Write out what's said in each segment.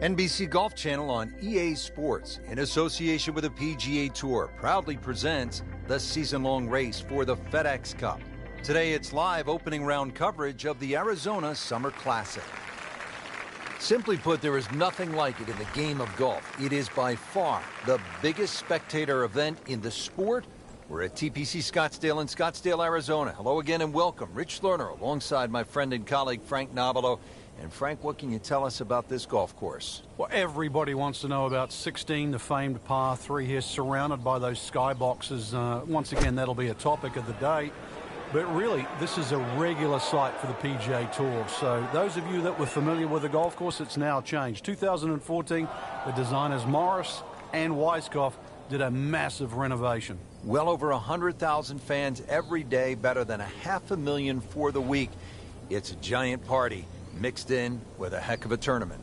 NBC Golf Channel on EA Sports, in association with the PGA Tour, proudly presents the season-long race for the FedEx Cup. Today it's live opening round coverage of the Arizona Summer Classic. Simply put, there is nothing like it in the game of golf. It is by far the biggest spectator event in the sport. We're at TPC Scottsdale in Scottsdale, Arizona. Hello again and welcome. Rich Lerner alongside my friend and colleague Frank Nobilo. And Frank, what can you tell us about this golf course? Well, everybody wants to know about 16, the famed par 3 here, surrounded by those skyboxes. Once again, that'll be a topic of the day. But really, this is a regular sight for the PGA Tour. So those of you that were familiar with the golf course, it's now changed. 2014, the designers Morris and Weiskopf did a massive renovation. Well over 100,000 fans every day, better than 500,000 for the week. It's a giant party mixed in with a heck of a tournament.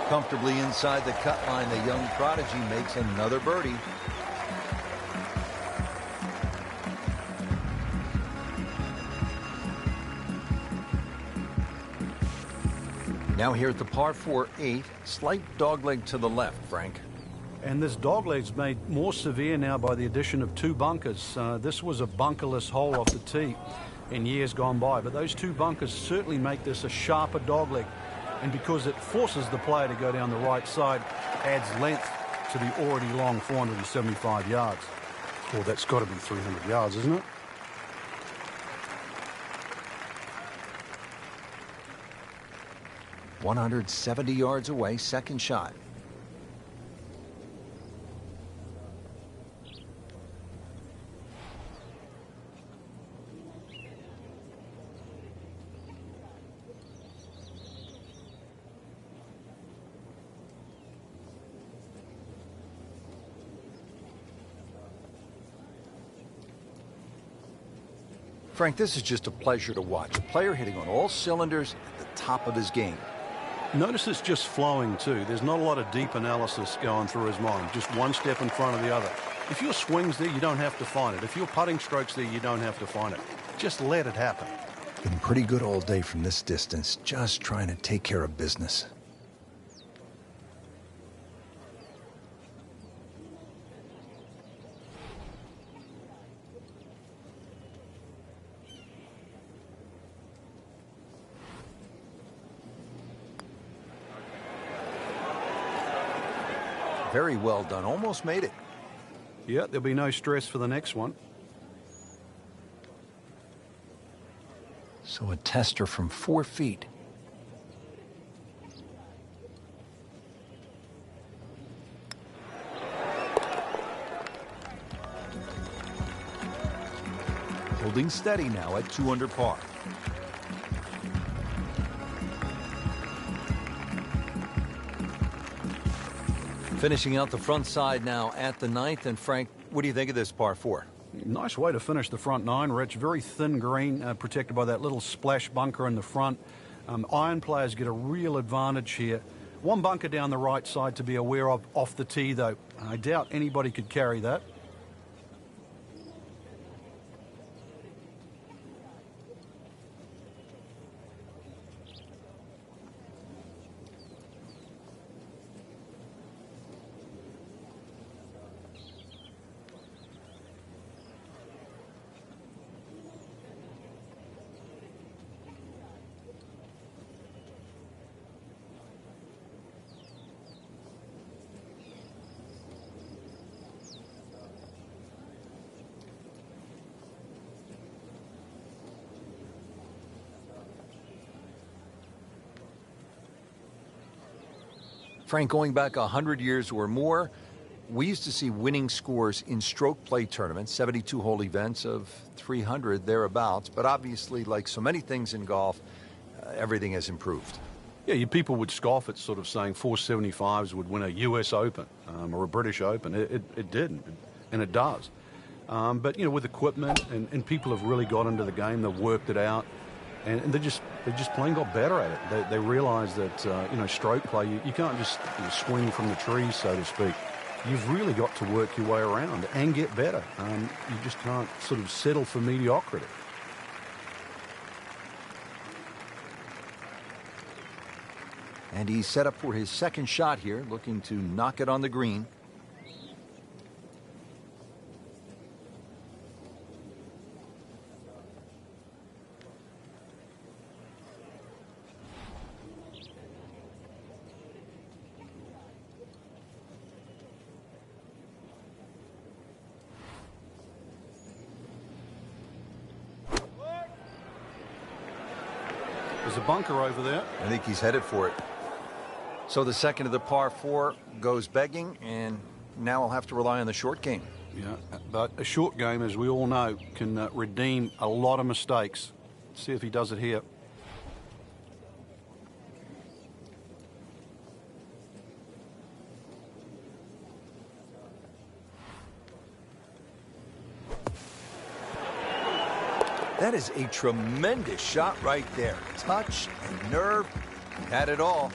Comfortably inside the cut line, the young prodigy makes another birdie. Now here at the par 4-8, slight dogleg to the left, Frank. And this dogleg's made more severe now by the addition of 2 bunkers. This was a bunkerless hole off the tee in years gone by, but those 2 bunkers certainly make this a sharper dogleg. And because it forces the player to go down the right side, adds length to the already long 475 yards. Well, that's got to be 300 yards, isn't it? "170 yards away, second shot. Frank, this is just a pleasure to watch. A player hitting on all cylinders at the top of his game. Notice it's just flowing too. There's not a lot of deep analysis going through his mind. Just one step in front of the other. If your swing's there, you don't have to find it. If your putting stroke's there, you don't have to find it. Just let it happen. Been pretty good all day from this distance, just trying to take care of business. Very well done. Almost made it. Yeah, there'll be no stress for the next one. So a tester from 4 feet. Holding steady now at 2 under par. Finishing out the front side now at the 9th. And Frank, what do you think of this par 4? Nice way to finish the front 9, Rich. Very thin green, protected by that little splash bunker in the front. Iron players get a real advantage here. 1 bunker down the right side to be aware of off the tee, though. I doubt anybody could carry that. Frank, going back 100 years or more, we used to see winning scores in stroke play tournaments, 72-hole events of 300 thereabouts. But obviously, like so many things in golf, everything has improved. Yeah, people would scoff at sort of saying 475s would win a U.S. Open or a British Open. It didn't, and it does. But, you know, with equipment and people have really got into the game, they've worked it out. And they just plain got better at it. They realize that, you know, stroke play, you can't just swing from the trees, so to speak. you've really got to work your way around and get better. You just can't sort of settle for mediocrity. And he's set up for his second shot here, looking to knock it on the green. There's a bunker over there. I think he's headed for it. So the second of the par 4 goes begging, and now I'll have to rely on the short game. Yeah, but a short game, as we all know, can redeem a lot of mistakes. See if he does it here. That is a tremendous shot right there. Touch and nerve. He had it all,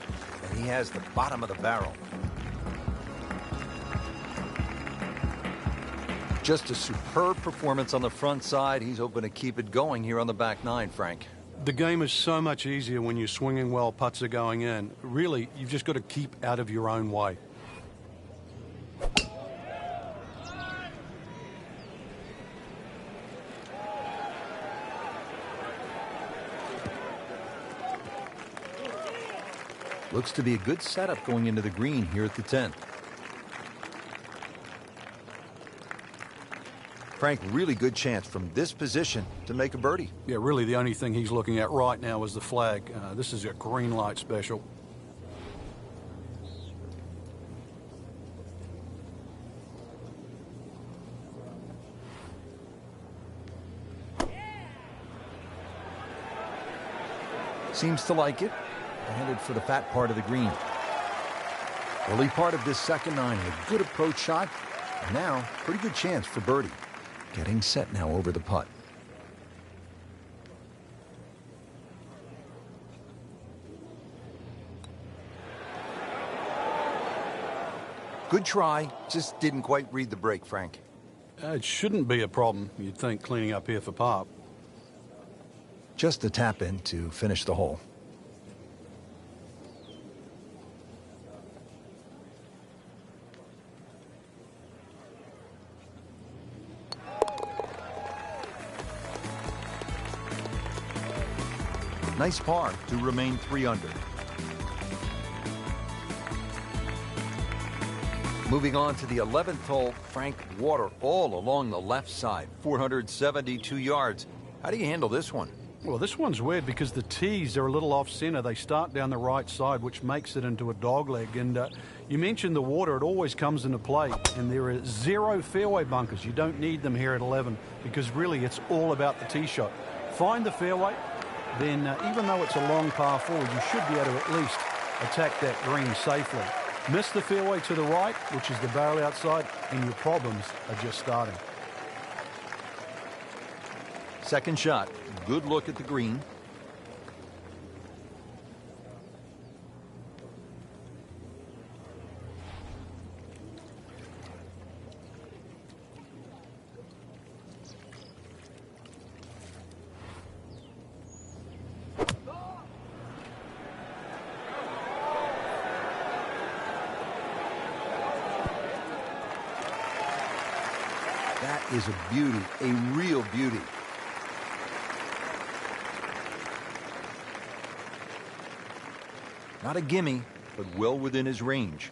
and he has the bottom of the barrel. Just a superb performance on the front side. He's hoping to keep it going here on the back nine, Frank. The game is so much easier when you're swinging well, putts are going in. Really, you've just got to keep out of your own way. Looks to be a good setup going into the green here at the 10th. Frank, really good chance from this position to make a birdie. Yeah, really the only thing he's looking at right now is the flag. This is a green light special. Seems to like it. Headed for the fat part of the green. Early part of this second nine, a good approach shot. And now, pretty good chance for birdie. Getting set now over the putt. Good try, just didn't quite read the break, Frank. It shouldn't be a problem, you'd think, cleaning up here for par. Just a tap in to finish the hole. Nice par to remain 3 under. Moving on to the 11th hole, Frank, water all along the left side, 472 yards. How do you handle this one? Well, this one's weird because the tees are a little off-center. They start down the right side, which makes it into a dogleg. And you mentioned the water. It always comes into play. And there are 0 fairway bunkers. You don't need them here at 11 because really it's all about the tee shot. Find the fairway. Then even though it's a long par 4, you should be able to at least attack that green safely. Miss the fairway to the right, which is the barrel outside, and your problems are just starting. Second shot. Good look at the green. That is a beauty, a real beauty. Not a gimme, but well within his range.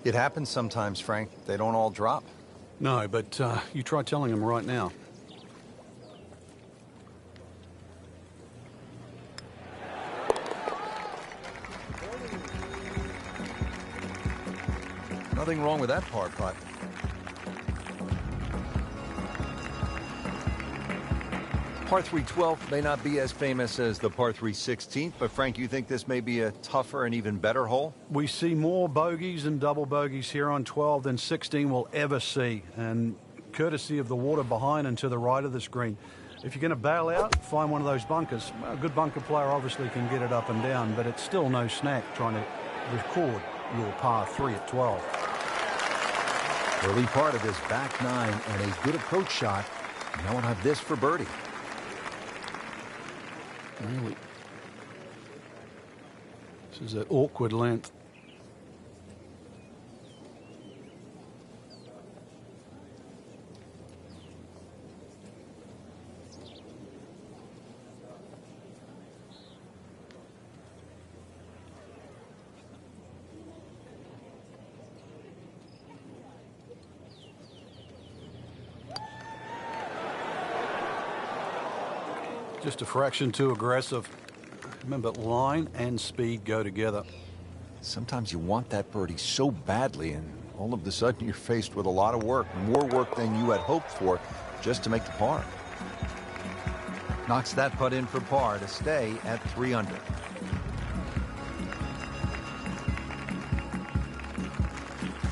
It happens sometimes, Frank. They don't all drop. No, but you try telling him right now. Nothing wrong with that par putt. Par 3 12th may not be as famous as the par 3 16th, but Frank, you think this may be a tougher and even better hole? We see more bogeys and double bogeys here on 12 than 16 will ever see, and courtesy of the water behind and to the right of this green. If you're going to bail out, find one of those bunkers. Well, a good bunker player obviously can get it up and down, but it's still no snack trying to record your par 3 at 12. Early part of this back nine and a good approach shot. Now we'll have this for birdie. Really, this is an awkward length. Just a fraction too aggressive. Remember, line and speed go together. Sometimes you want that birdie so badly, and all of a sudden you're faced with a lot of work, more work than you had hoped for, just to make the par. Knocks that putt in for par to stay at 3 under.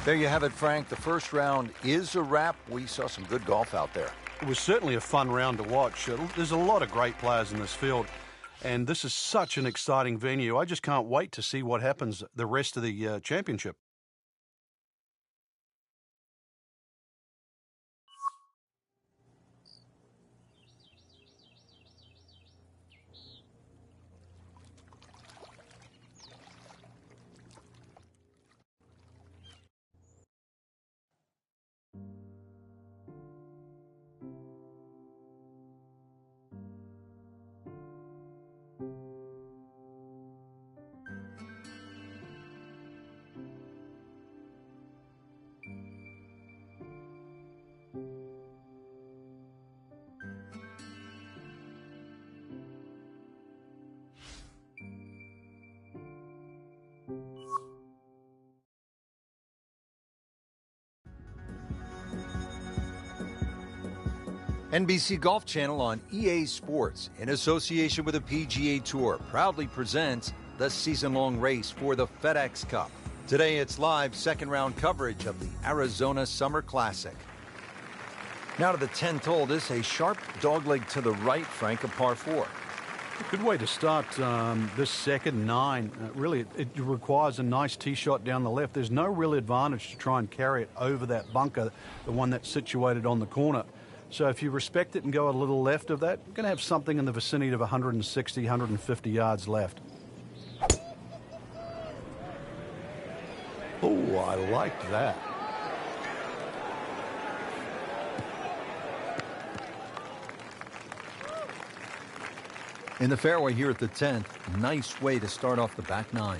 There you have it, Frank. The first round is a wrap. We saw some good golf out there. It was certainly a fun round to watch. There's a lot of great players in this field, and this is such an exciting venue. I just can't wait to see what happens the rest of the championship. NBC Golf Channel on EA Sports, in association with the PGA Tour, proudly presents the season-long race for the FedEx Cup. Today it's live second-round coverage of the Arizona Summer Classic. Now to the 10th hole. This a sharp dogleg to the right, Frank, a par 4. Good way to start this second nine. Really, it requires a nice tee shot down the left. There's no real advantage to try and carry it over that bunker, the one that's situated on the corner. So if you respect it and go a little left of that, you're going to have something in the vicinity of 160, 150 yards left. Oh, I like that. In the fairway here at the 10th, nice way to start off the back nine.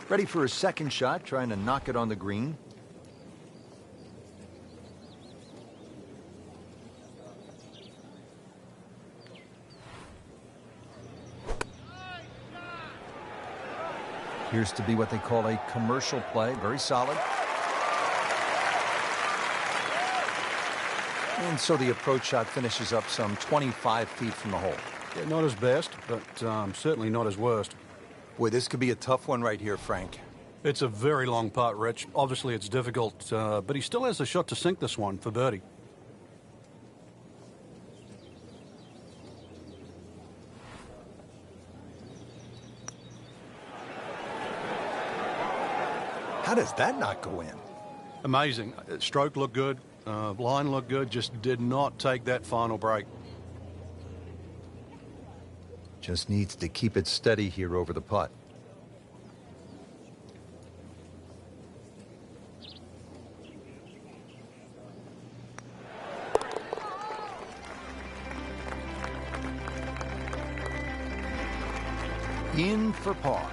Ready for a second shot, trying to knock it on the green. Appears to be what they call a commercial play. Very solid. And so the approach shot finishes up some 25 feet from the hole. Yeah, not his best, but certainly not his worst. Boy, this could be a tough one right here, Frank. It's a very long putt, Rich. Obviously, it's difficult, but he still has a shot to sink this one for birdie. How does that not go in? Amazing. Stroke looked good. Line looked good. Just did not take that final break. Just needs to keep it steady here over the putt. In for par.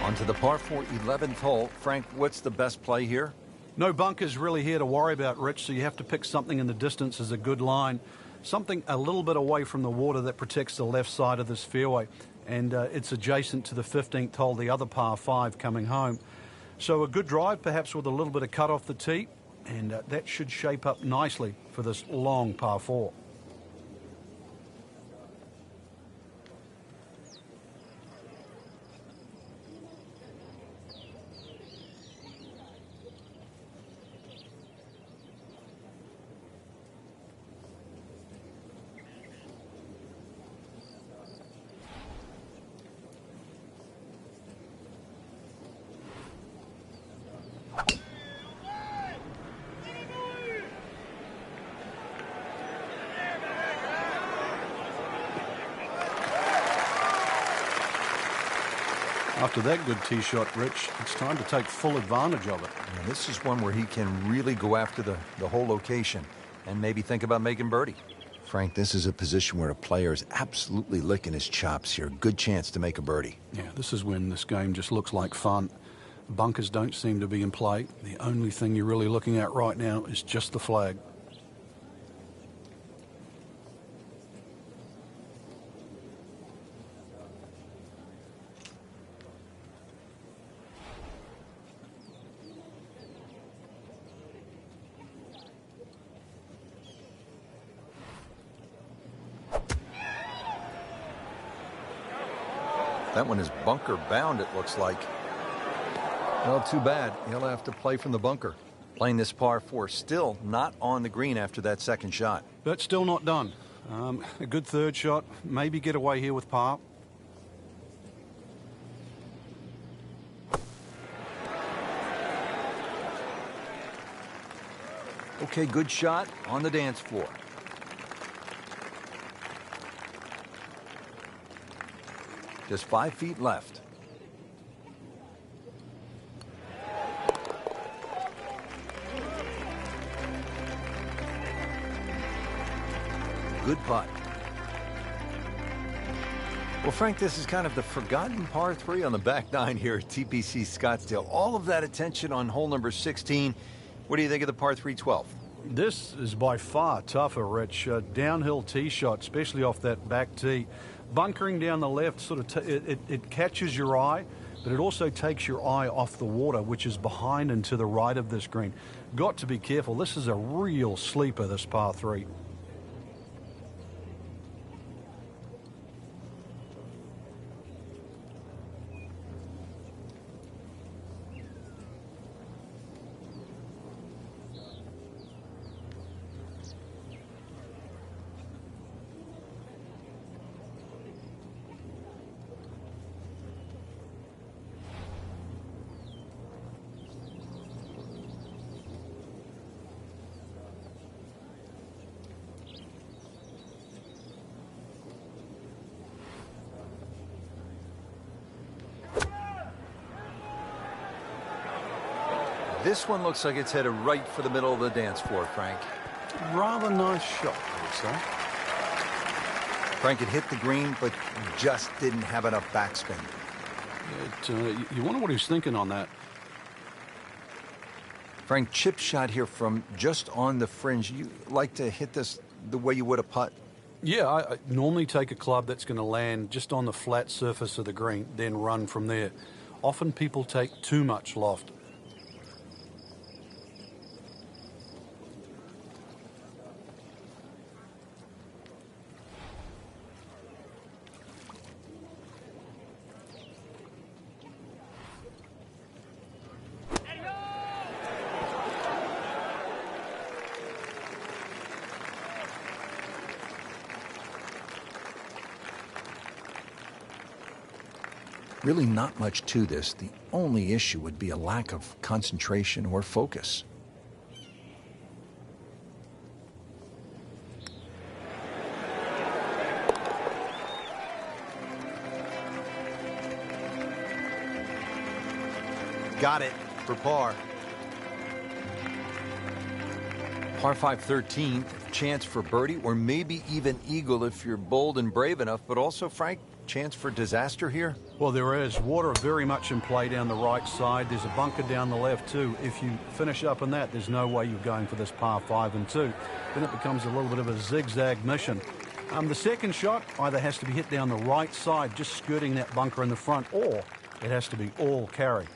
On to the par 4 11th hole. Frank, what's the best play here? No bunkers really here to worry about, Rich, so you have to pick something in the distance as a good line. something a little bit away from the water that protects the left side of this fairway. And it's adjacent to the 15th hole, the other par 5 coming home. So a good drive, perhaps with a little bit of cut off the tee, and that should shape up nicely for this long par 4. After that good tee shot, Rich, it's time to take full advantage of it. And this is one where he can really go after the whole location and maybe think about making birdie. Frank, this is a position where a player is absolutely licking his chops here. Good chance to make a birdie. Yeah, this is when this game just looks like fun. Bunkers don't seem to be in play. The only thing you're really looking at right now is just the flag. That one is bunker bound, it looks like. Well, too bad. He'll have to play from the bunker. Playing this par 4, still not on the green after that second shot. But still not done. A good third shot. Maybe get away here with par. Okay, good shot on the dance floor. Just 5 feet left. Good putt. Well, Frank, this is kind of the forgotten par 3 on the back 9 here at TPC Scottsdale. All of that attention on hole number 16. What do you think of the par 3 12? This is by far tougher, Rich. Downhill tee shot, especially off that back tee. Bunkering down the left sort of it catches your eye, but it also takes your eye off the water, which is behind and to the right of this green. Got to be careful. This is a real sleeper, this par 3. This one looks like it's headed right for the middle of the dance floor, Frank. Rather nice shot, I would say. Frank, it hit the green, but just didn't have enough backspin. You wonder what he's thinking on that. Frank, chip shot here from just on the fringe. You like to hit this the way you would a putt? Yeah, I normally take a club that's going to land just on the flat surface of the green, then run from there. Often people take too much loft. Really not much to this. The only issue would be a lack of concentration or focus. Got it for par. Par 5 13th, chance for birdie or maybe even eagle if you're bold and brave enough, but also, Frank, chance for disaster here? Well, there is. Water very much in play down the right side. There's a bunker down the left, too. If you finish up in that, there's no way you're going for this par 5 and 2. Then it becomes a little bit of a zigzag mission. The second shot either has to be hit down the right side, just skirting that bunker in the front, or it has to be all carry.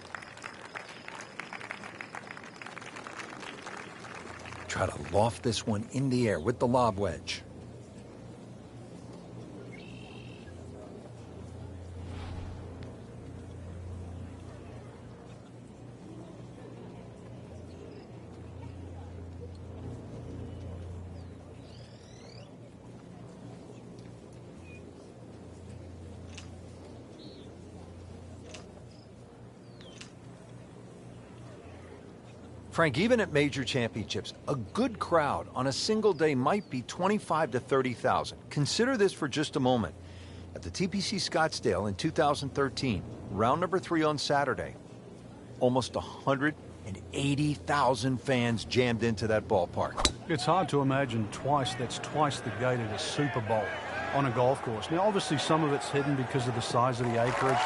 Try to loft this one in the air with the lob wedge. Frank, even at major championships, a good crowd on a single day might be 25 to 30,000. Consider this for just a moment. At the TPC Scottsdale in 2013, round number 3 on Saturday, almost 180,000 fans jammed into that ballpark. It's hard to imagine that's twice the gate at a Super Bowl on a golf course. Now, obviously, some of it's hidden because of the size of the acreage.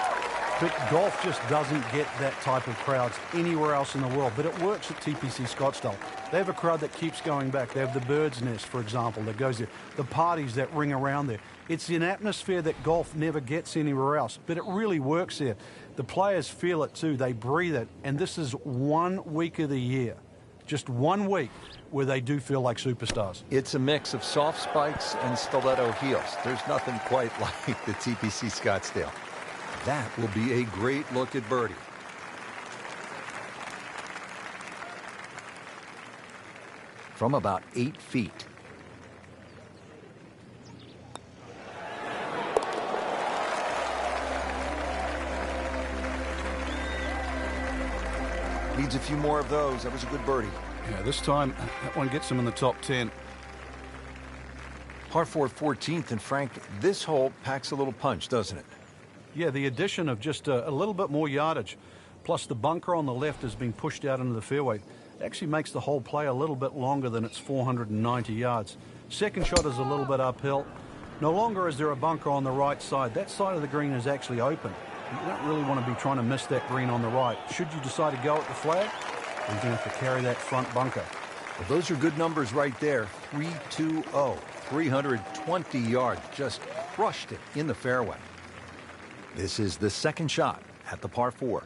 But golf just doesn't get that type of crowds anywhere else in the world. But it works at TPC Scottsdale. They have a crowd that keeps going back. They have the Bird's Nest, for example, that goes there. The parties that ring around there. It's an atmosphere that golf never gets anywhere else. But it really works there. The players feel it too. They breathe it. And this is 1 week of the year, just 1 week, where they do feel like superstars. It's a mix of soft spikes and stiletto heels. There's nothing quite like the TPC Scottsdale. That will be a great look at birdie. From about 8 feet. Needs a few more of those. That was a good birdie. Yeah, this time that one gets him in the top 10. Par 4 14th, and Frank, this hole packs a little punch, doesn't it? Yeah, the addition of just a little bit more yardage, plus the bunker on the left has been pushed out into the fairway, actually makes the whole play a little bit longer than its 490 yards. Second shot is a little bit uphill. No longer is there a bunker on the right side. That side of the green is actually open. You don't really want to be trying to miss that green on the right. Should you decide to go at the flag, you're going to have to carry that front bunker. Well, those are good numbers right there. 320, 320 yards, just crushed it in the fairway. This is the second shot at the par 4.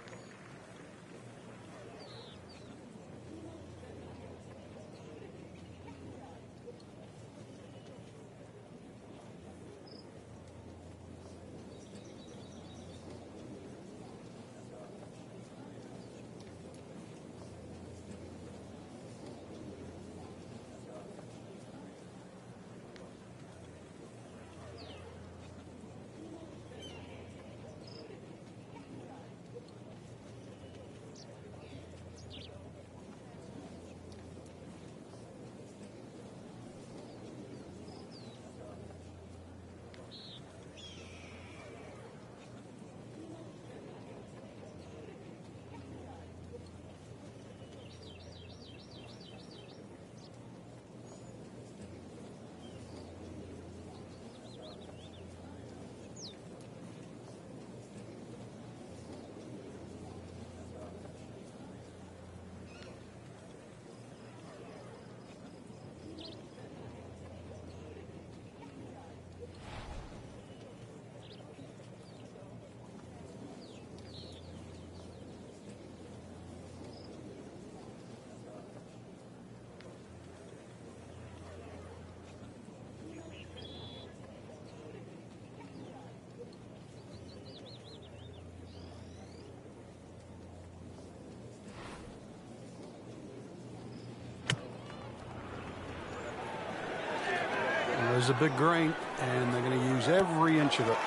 There's a big green, and they're going to use every inch of it.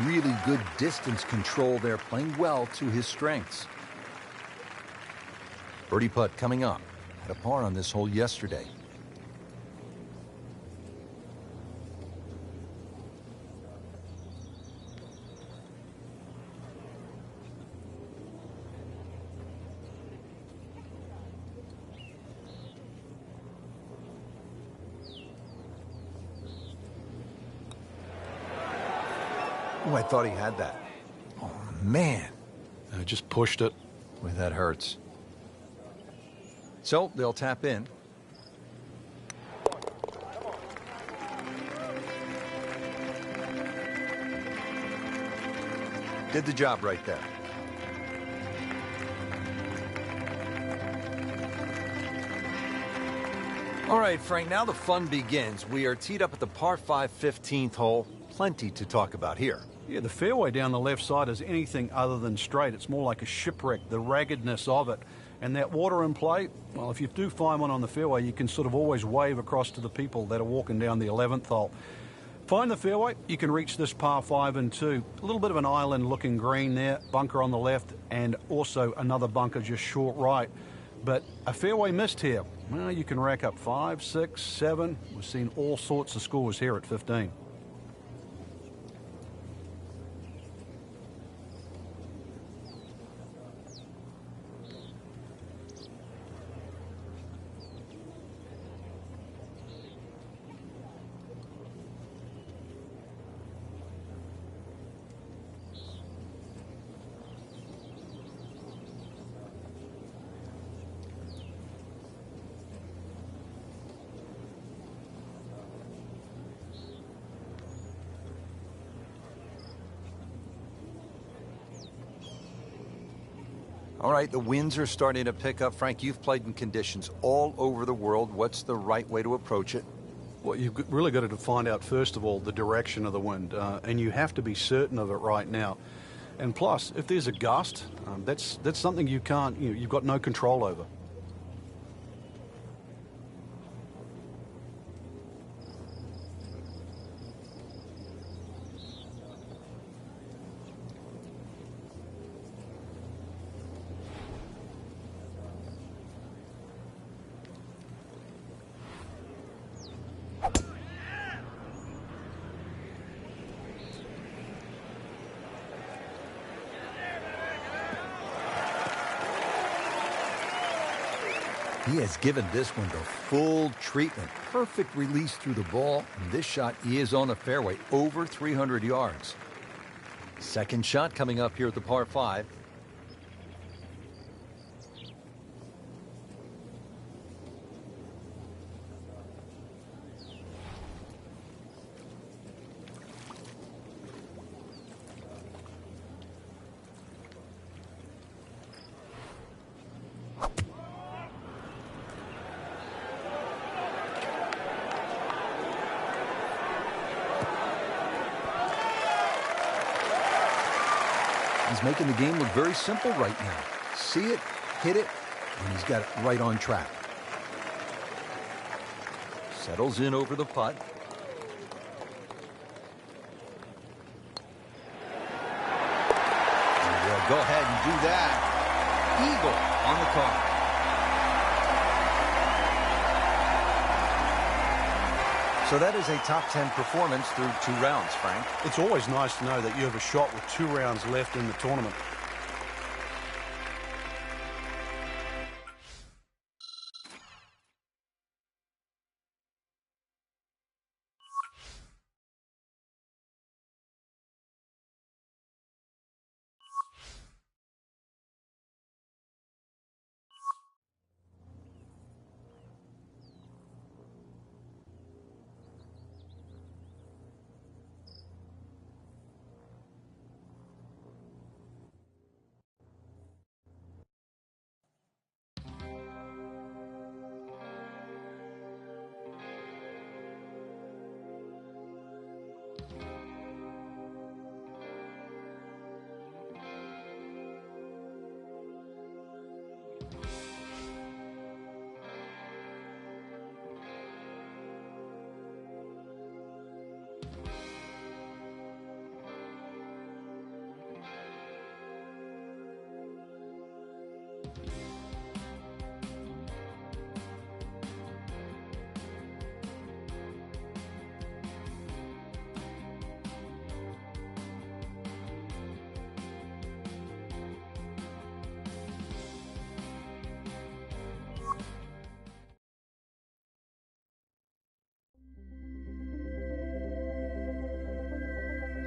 Really good distance control there, playing well to his strengths. Birdie putt coming up. Had a par on this hole yesterday. Oh, I thought he had that. Oh, man. Just pushed it. Boy, that hurts. So they'll tap in. Did the job right there. All right, Frank, now the fun begins. We are teed up at the par 5 15th hole. Plenty to talk about here. Yeah, the fairway down the left side is anything other than straight. It's more like a shipwreck, the raggedness of it. And that water in play, well, if you do find one on the fairway, you can sort of always wave across to the people that are walking down the 11th hole. Find the fairway, you can reach this par 5 and 2. A little bit of an island-looking green there, bunker on the left, and also another bunker just short right. But a fairway missed here. Well, you can rack up 5, 6, 7. We've seen all sorts of scores here at 15. All right, the winds are starting to pick up. Frank, you've played in conditions all over the world. What's the right way to approach it? Well, you've really got to find out, first of all, the direction of the wind, and you have to be certain of it right now. And plus, if there's a gust, that's something you can't, you've got no control over. He has given this one the full treatment. Perfect release through the ball. And this shot is on the fairway, over 300 yards. Second shot coming up here at the par 5. He's making the game look very simple right now. See it, hit it, and he's got it right on track. Settles in over the putt. He will go ahead and do that. Eagle on the card. So that is a top 10 performance through 2 rounds, Frank. It's always nice to know that you have a shot with 2 rounds left in the tournament.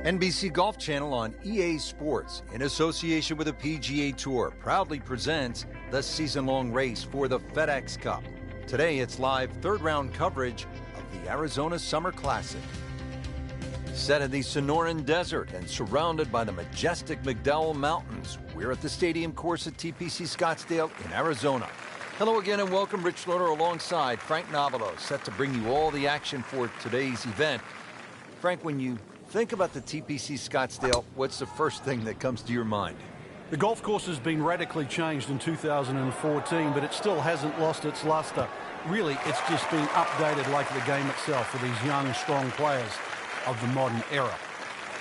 NBC Golf Channel on EA Sports, in association with the PGA Tour, proudly presents the season-long race for the FedEx Cup. Today, it's live third-round coverage of the Arizona Summer Classic. Set in the Sonoran Desert and surrounded by the majestic McDowell Mountains, we're at the stadium course at TPC Scottsdale in Arizona. Hello again and welcome. Rich Lerner alongside Frank Nobilo, set to bring you all the action for today's event. Frank, when you think about the TPC Scottsdale, what's the first thing that comes to your mind? The golf course has been radically changed in 2014, but it still hasn't lost its luster. Really, it's just been updated like the game itself for these young, strong players of the modern era.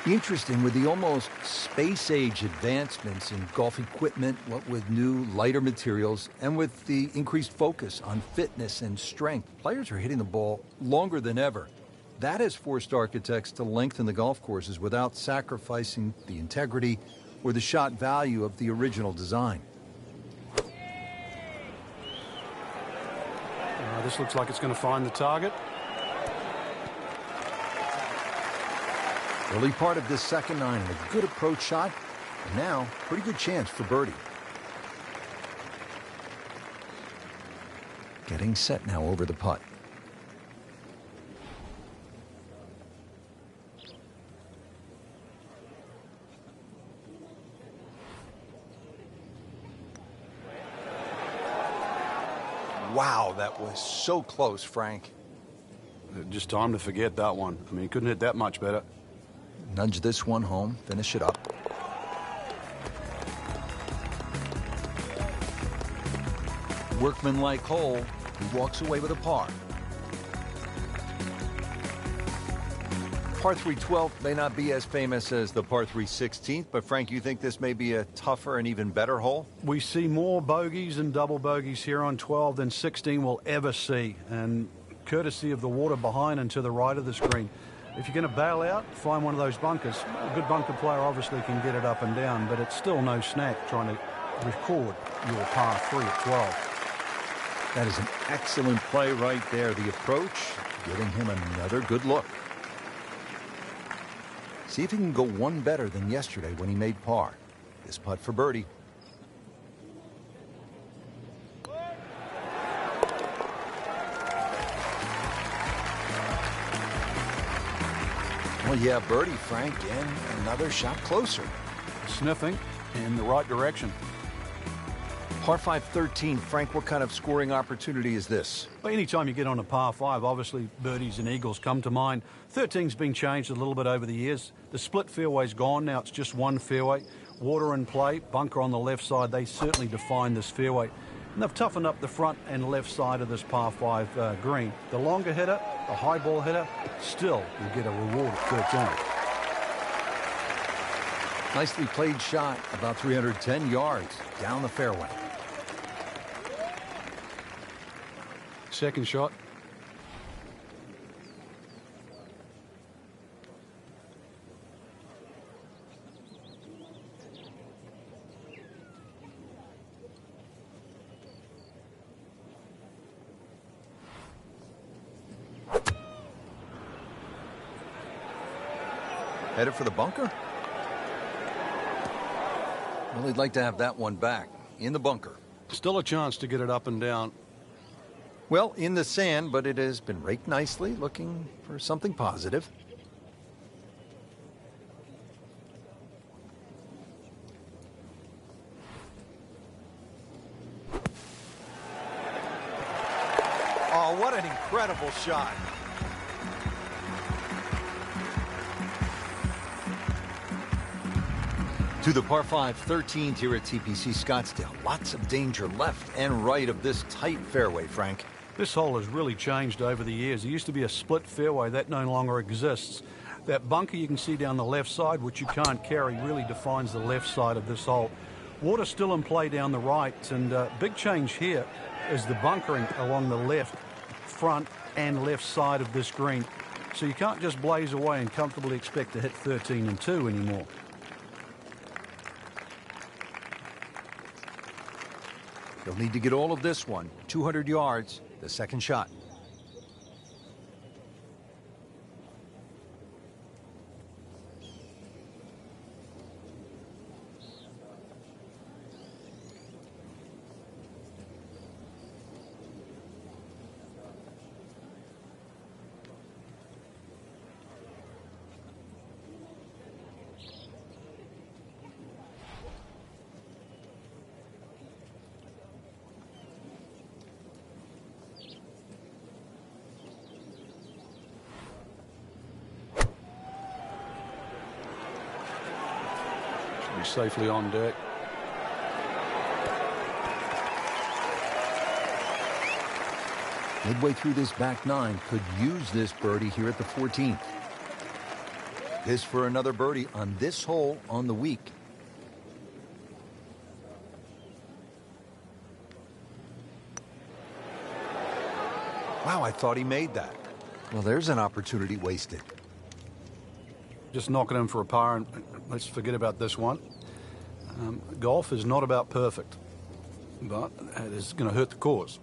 Interesting, with the almost space-age advancements in golf equipment, what with new, lighter materials, and with the increased focus on fitness and strength, players are hitting the ball longer than ever. That has forced architects to lengthen the golf courses without sacrificing the integrity or the shot value of the original design. This looks like it's going to find the target. Early part of this second nine, a good approach shot, and now pretty good chance for birdie. Getting set now over the putt. Wow, that was so close, Frank. Just time to forget that one. I mean, he couldn't hit that much better. Nudge this one home, finish it up. Workman-like hole, he walks away with a par. Par 3 12 may not be as famous as the par 3 16th, but Frank, you think this may be a tougher and even better hole? We see more bogeys and double bogeys here on 12 than 16 will ever see, and courtesy of the water behind and to the right of the screen. If you're going to bail out, find one of those bunkers. A good bunker player obviously can get it up and down, but it's still no snack trying to record your par 3 at 12. That is an excellent play right there. The approach, giving him another good look. See if he can go one better than yesterday when he made par. This putt for birdie. Well, yeah, birdie, Frank, and another shot closer. Sniffing in the right direction. Par 5 13, Frank, what kind of scoring opportunity is this? Well, anytime you get on a par 5, obviously birdies and eagles come to mind. 13's been changed a little bit over the years. The split fairway's gone. Now it's just one fairway. Water in play, bunker on the left side. They certainly define this fairway. And they've toughened up the front and left side of this par 5 green. The longer hitter, the high ball hitter, still will get a reward at 13. Nicely played shot, about 310 yards down the fairway. Second shot. Headed for the bunker? Well, he'd like to have that one back in the bunker. Still a chance to get it up and down. Well, in the sand, but it has been raked nicely, looking for something positive. Oh, what an incredible shot. To the par 5 13th here at TPC Scottsdale. Lots of danger left and right of this tight fairway, Frank. This hole has really changed over the years. It used to be a split fairway. That no longer exists. That bunker you can see down the left side, which you can't carry, really defines the left side of this hole. Water still in play down the right, and big change here is the bunkering along the left, front, and left side of this green. So you can't just blaze away and comfortably expect to hit 13 and 2 anymore. They'll need to get all of this one. 200 yards, the second shot. safely on deck. Midway through this back nine, could use this birdie here at the 14th. This for another birdie on this hole on the week. Wow, I thought he made that. Well, there's an opportunity wasted. Just knock it in for a par, and let's forget about this one. Golf is not about perfect, but it is going to hurt the cause.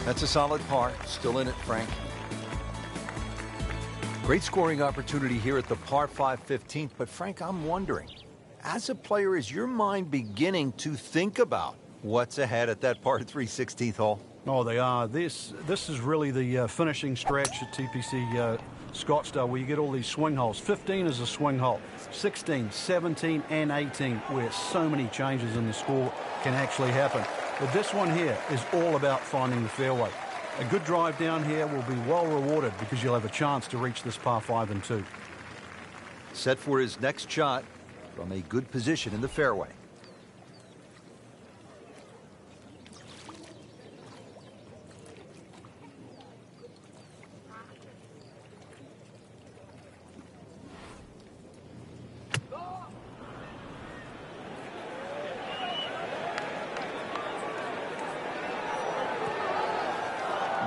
That's a solid par. Still in it, Frank. Great scoring opportunity here at the par 5 15th. But, Frank, I'm wondering, as a player, is your mind beginning to think about what's ahead at that par 3 16th hole? Oh, they are. This is really the finishing stretch at TPC Scottsdale, where you get all these swing holes. 15 is a swing hole. 16, 17, and 18, where so many changes in the score can actually happen. But this one here is all about finding the fairway. A good drive down here will be well rewarded because you'll have a chance to reach this par 5 and 2. Set for his next shot from a good position in the fairway.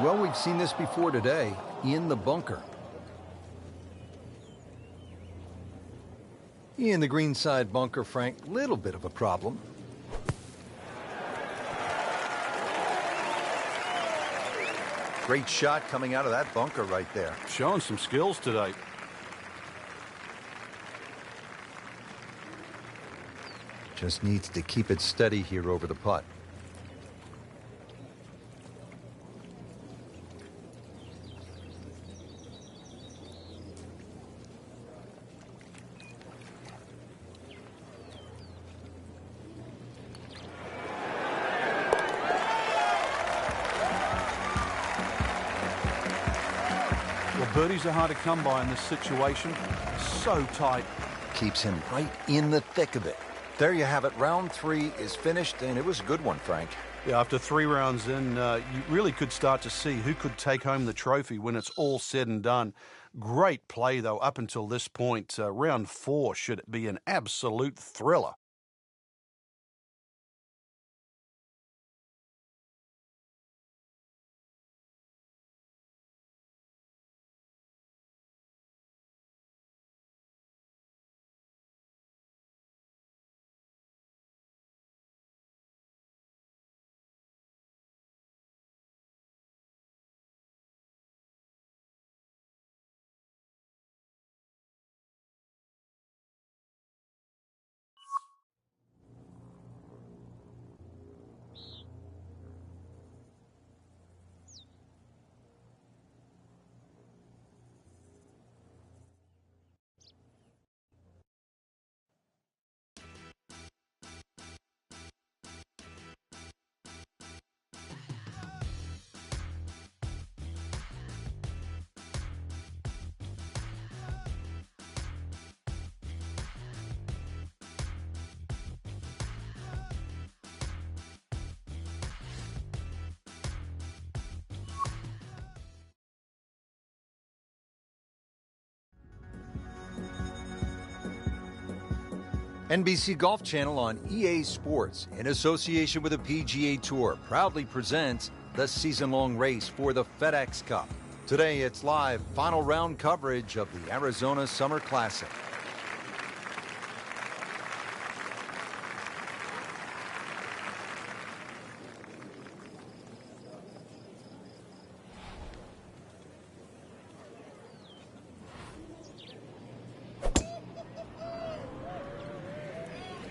Well, we've seen this before today in the bunker. In the greenside bunker, Frank, little bit of a problem. Great shot coming out of that bunker right there. Showing some skills today. Just needs to keep it steady here over the putt. Birdies are hard to come by in this situation. So tight. Keeps him right in the thick of it. There you have it. Round 3 is finished, and it was a good one, Frank. Yeah, after 3 rounds in, you really could start to see who could take home the trophy when it's all said and done. Great play, though, up until this point. Round 4 should be an absolute thriller. NBC Golf Channel on EA Sports, in association with the PGA Tour, proudly presents the season-long race for the FedEx Cup. Today, it's live final round coverage of the Arizona Summer Classic.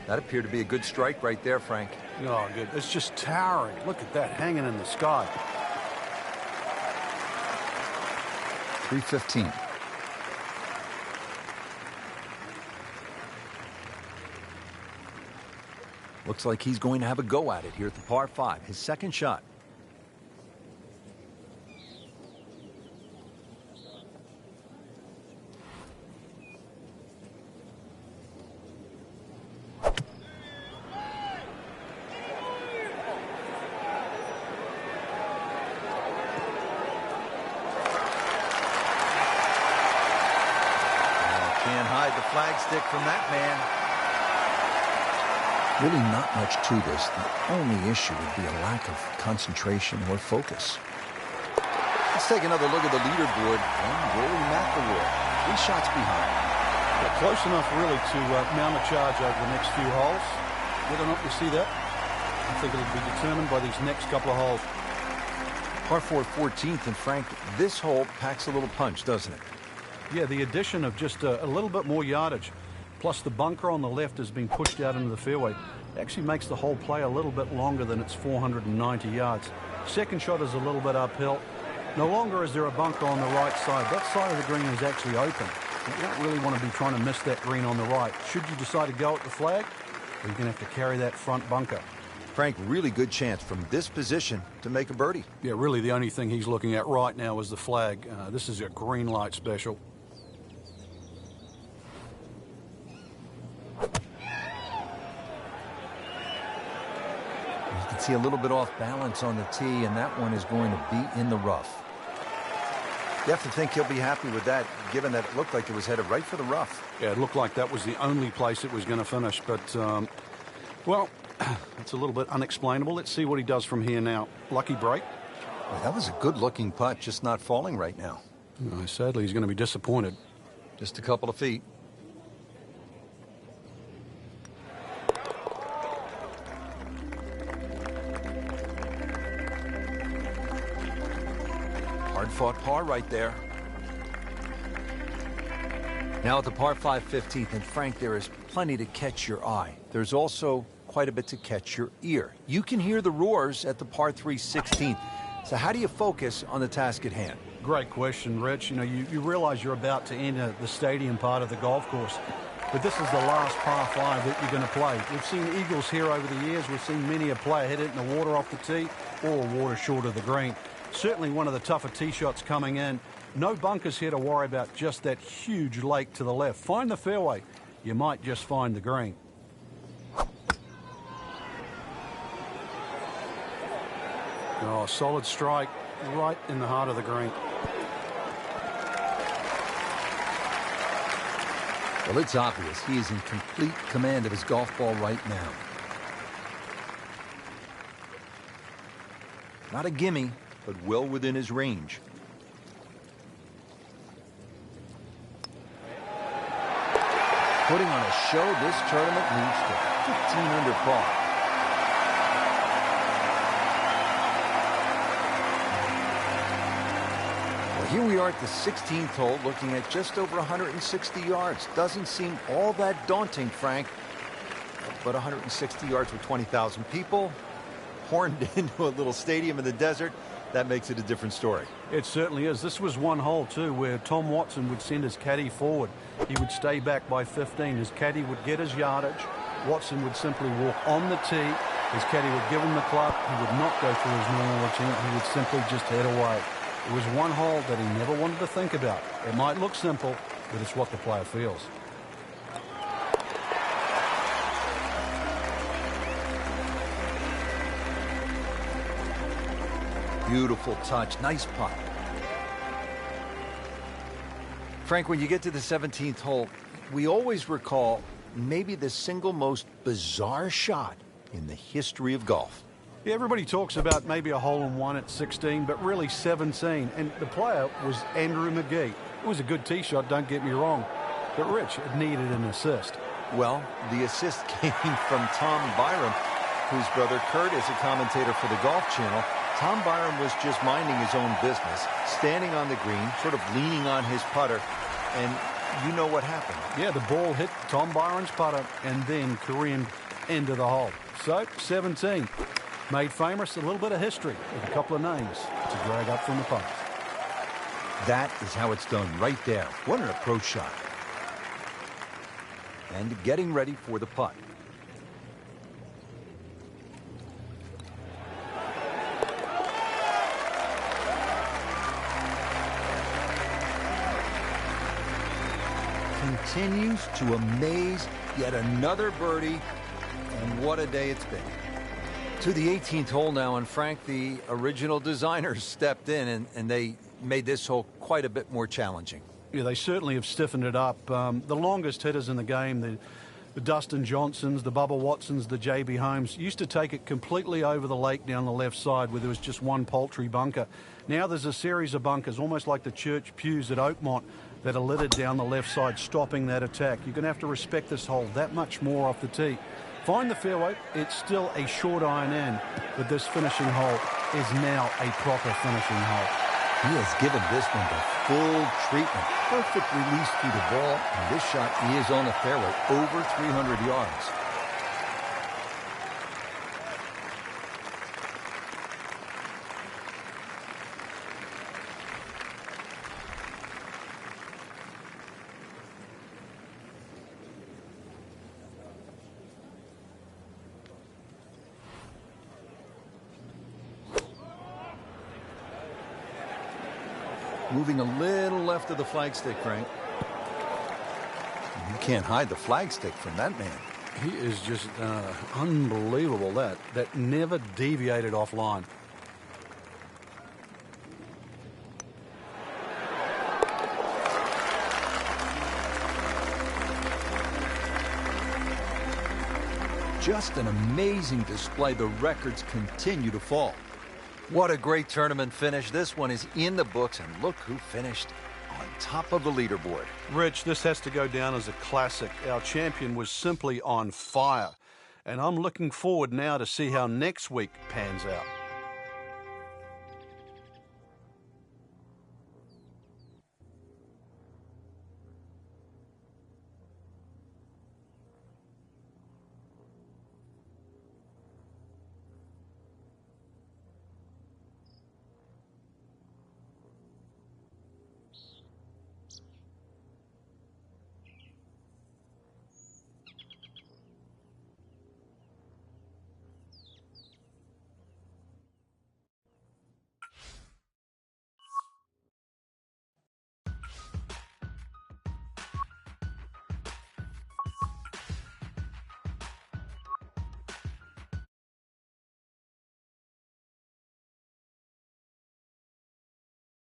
That appeared to be a good strike right there, Frank. Oh, good. It's just towering. Look at that hanging in the sky. 3:15. Looks like he's going to have a go at it here at the par 5, his second shot. Can't hide the flagstick from that man. Really not much to this. The only issue would be a lack of concentration or focus. Let's take another look at the leaderboard. And Rory McIlroy, 3 shots behind. Yeah, close enough really to mount a charge over the next few holes. Whether or not we see that, I think it'll be determined by these next couple of holes. Par 4 14th, and Frank, this hole packs a little punch, doesn't it? Yeah, the addition of just a little bit more yardage, plus the bunker on the left has been pushed out into the fairway, actually makes the whole play a little bit longer than its 490 yards. Second shot is a little bit uphill. No longer is there a bunker on the right side. That side of the green is actually open. You don't really want to be trying to miss that green on the right. Should you decide to go at the flag, you're going to have to carry that front bunker. Frank, really good chance from this position to make a birdie. Yeah, really the only thing he's looking at right now is the flag. This is a green light special. You can see a little bit off balance on the tee, and that one is going to be in the rough. You have to think he'll be happy with that, given that it looked like it was headed right for the rough. Yeah, it looked like that was the only place it was going to finish, but, well, it's a little bit unexplainable. Let's see what he does from here now. Lucky break. Well, that was a good-looking putt, just not falling right now. Sadly, he's going to be disappointed. Just a couple of feet. Hard-fought par right there. Now at the par 5 15th, and Frank, there is plenty to catch your eye. There's also quite a bit to catch your ear. You can hear the roars at the par 3 16th. So how do you focus on the task at hand? Great question, Rich. You realize you're about to enter the stadium part of the golf course, but this is the last par 5 that you're going to play. We've seen eagles here over the years. We've seen many a player hit it in the water off the tee or water short of the green. Certainly one of the tougher tee shots coming in. No bunkers here to worry about, just that huge lake to the left. Find the fairway. You might just find the green. Oh, solid strike right in the heart of the green. Well, it's obvious he is in complete command of his golf ball right now. Not a gimme, but well within his range. Putting on a show, this tournament moves to 15 under par. Here we are at the 16th hole, looking at just over 160 yards. Doesn't seem all that daunting, Frank. But 160 yards with 20,000 people, horned into a little stadium in the desert, that makes it a different story. It certainly is. This was one hole, too, where Tom Watson would send his caddy forward. He would stay back by 15. His caddy would get his yardage. Watson would simply walk on the tee. His caddy would give him the club. He would not go through his normal routine. He would simply just head away. It was one hole that he never wanted to think about. It might look simple, but it's what the player feels. Beautiful touch. Nice putt. Frank, when you get to the 17th hole, we always recall maybe the single most bizarre shot in the history of golf. Yeah, everybody talks about maybe a hole-in-one at 16, but really 17. And the player was Andrew Magee. It was a good tee shot, don't get me wrong. But Rich, it needed an assist. Well, the assist came from Tom Byram, whose brother Kurt is a commentator for the Golf Channel. Tom Byram was just minding his own business, standing on the green, sort of leaning on his putter, and you know what happened. Yeah, the ball hit Tom Byram's putter and then careened into the hole. So, 17. Made famous, a little bit of history with a couple of names to drag up from the past. That is how it's done right there. What an approach shot. And getting ready for the putt. Continues to amaze. Yet another birdie. And what a day it's been. To the 18th hole now, and Frank, the original designers stepped in and they made this hole quite a bit more challenging. Yeah, they certainly have stiffened it up. The longest hitters in the game, the Dustin Johnsons, the Bubba Watsons, the J.B. Holmes, used to take it completely over the lake down the left side where there was just one paltry bunker. Now there's a series of bunkers, almost like the church pews at Oakmont, that are littered down the left side, stopping that attack. You're going to have to respect this hole that much more off the tee. Find the fairway. It's still a short iron in, but this finishing hole is now a proper finishing hole. He has given this one the full treatment. Perfect release through the ball, and this shot is on the fairway, over 300 yards. Moving a little left of the flagstick, Frank. You can't hide the flagstick from that man. He is just unbelievable. That never deviated offline. Just an amazing display. The records continue to fall. What a great tournament finish. This one is in the books, and look who finished on top of the leaderboard. Rich, this has to go down as a classic. Our champion was simply on fire. And I'm looking forward now to see how next week pans out.